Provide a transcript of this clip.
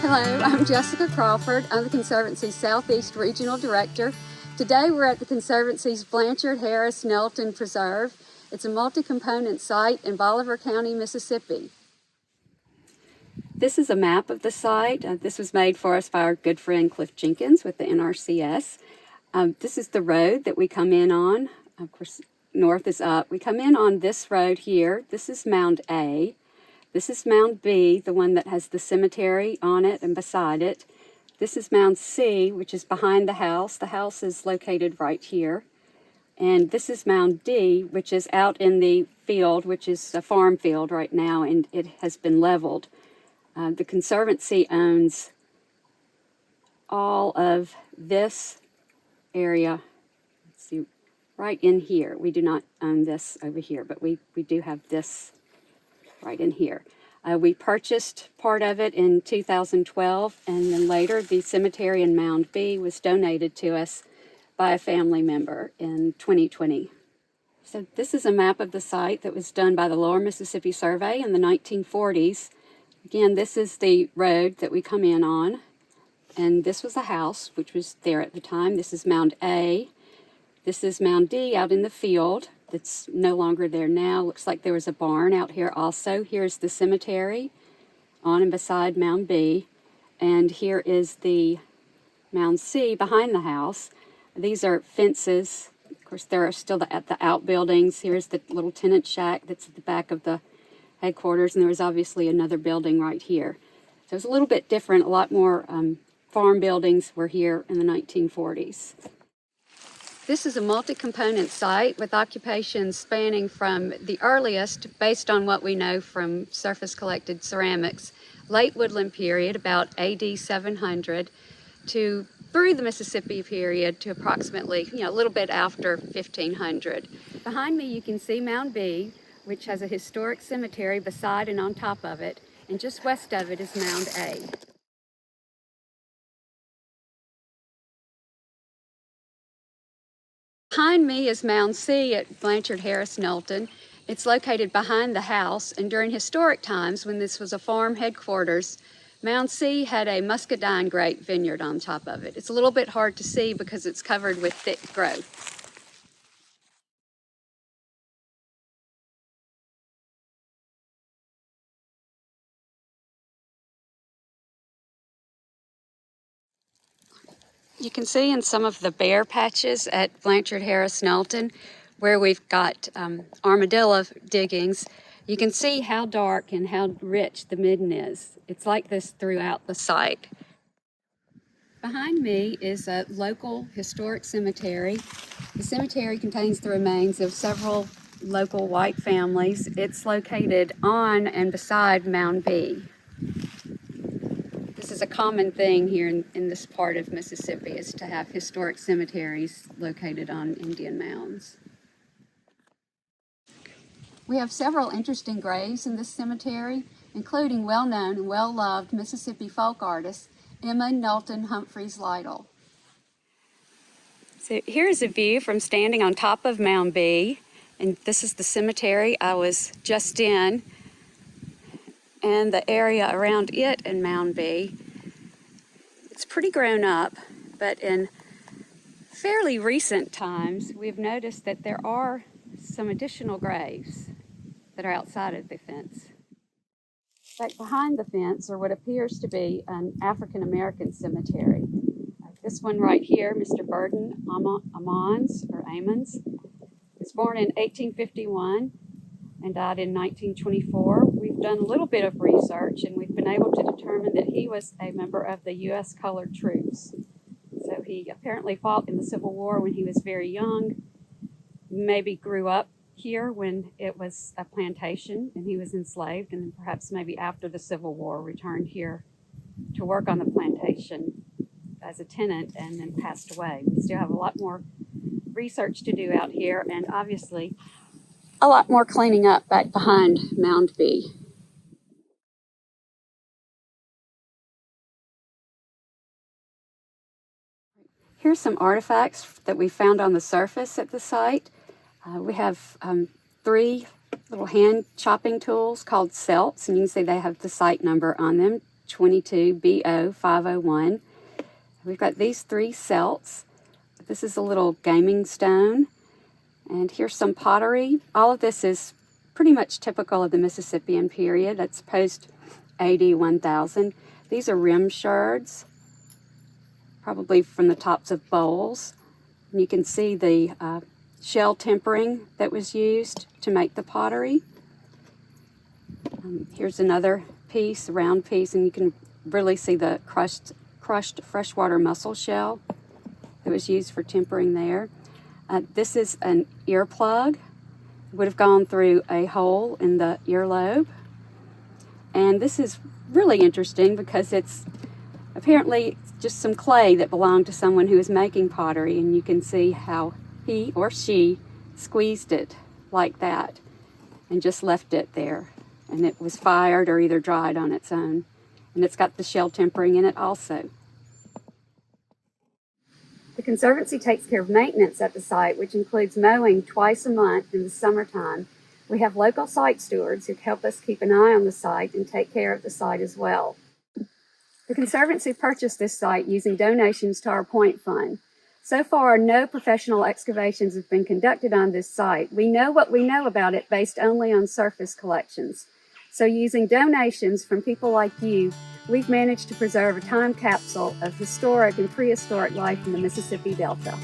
Hello, I'm Jessica Crawford. I'm the Conservancy's Southeast Regional Director. Today we're at the Conservancy's Blanchard Harris Knelton Preserve. It's a multi-component site in Bolivar County, Mississippi. This is a map of the site. This was made for us by our good friend Cliff Jenkins with the NRCS. This is the road that we come in on. Of course, north is up. We come in on this road here. This is Mound A. This is Mound B, the one that has the cemetery on it and beside it. This is Mound C, which is behind the house. The house is located right here. And this is Mound D, which is out in the field, which is a farm field right now, and it has been leveled. The Conservancy owns all of this area. Let's see, right in here. We do not own this over here, but we do have this right in here. We purchased part of it in 2012, and then later the cemetery in Mound B was donated to us by a family member in 2020. So this is a map of the site that was done by the Lower Mississippi Survey in the 1940s. Again, this is the road that we come in on, and this was a house which was there at the time. This is Mound A. This is Mound D out in the field. That's no longer there now. Looks like there was a barn out here also. Here's the cemetery on and beside Mound B. And here is the Mound C behind the house. These are fences. Of course, there are still the outbuildings. Here's the little tenant shack that's at the back of the headquarters. And there was obviously another building right here. So it's a little bit different. A lot more farm buildings were here in the 1940s. This is a multi-component site with occupations spanning from the earliest, based on what we know from surface collected ceramics, late woodland period, about AD 700, to through the Mississippi period to approximately, a little bit after 1500. Behind me you can see Mound B, which has a historic cemetery beside and on top of it, and just west of it is Mound A. Behind me is Mound C at Blanchard Harris Knelton. It's located behind the house, and during historic times when this was a farm headquarters, Mound C had a muscadine grape vineyard on top of it. It's a little bit hard to see because it's covered with thick growth. You can see in some of the bare patches at Blanchard Harris Knelton, where we've got armadillo diggings, you can see how dark and how rich the midden is. It's like this throughout the site. Behind me is a local historic cemetery. The cemetery contains the remains of several local white families. It's located on and beside Mound B. This is a common thing here in this part of Mississippi, is to have historic cemeteries located on Indian mounds. We have several interesting graves in this cemetery, including well-known and well-loved Mississippi folk artist Emma Knelton Humphreys Lytle. So here's a view from standing on top of Mound B, and this is the cemetery I was just in, and the area around it in Mound B. It's pretty grown up, but in fairly recent times, we've noticed that there are some additional graves that are outside of the fence. In fact, behind the fence are what appears to be an African-American cemetery. This one right here, Mr. Burden Ammons, was born in 1851 and died in 1924. We've done a little bit of research, and we've been able to determine that he was a member of the U.S. Colored Troops. So he apparently fought in the Civil War when he was very young, maybe grew up here when it was a plantation and he was enslaved, and then perhaps maybe after the Civil War returned here to work on the plantation as a tenant and then passed away. We still have a lot more research to do out here, and obviously a lot more cleaning up back behind Mound B. Here's some artifacts that we found on the surface at the site. We have 3 little hand chopping tools called celts, and you can see they have the site number on them. 22BO501. We've got these 3 celts. This is a little gaming stone. And here's some pottery. All of this is pretty much typical of the Mississippian period. That's post AD 1000. These are rim sherds, probably from the tops of bowls. And you can see the shell tempering that was used to make the pottery. Here's another piece, a round piece, and you can really see the crushed freshwater mussel shell that was used for tempering there. This is an earplug. It would have gone through a hole in the earlobe. And this is really interesting because it's apparently just some clay that belonged to someone who was making pottery, and you can see how he or she squeezed it like that and just left it there. And it was fired or either dried on its own. And it's got the shell tempering in it also. The Conservancy takes care of maintenance at the site, which includes mowing twice a month in the summertime. We have local site stewards who help us keep an eye on the site and take care of the site as well. The Conservancy purchased this site using donations to our Point Fund. So far, no professional excavations have been conducted on this site. We know what we know about it based only on surface collections. So using donations from people like you, we've managed to preserve a time capsule of historic and prehistoric life in the Mississippi Delta.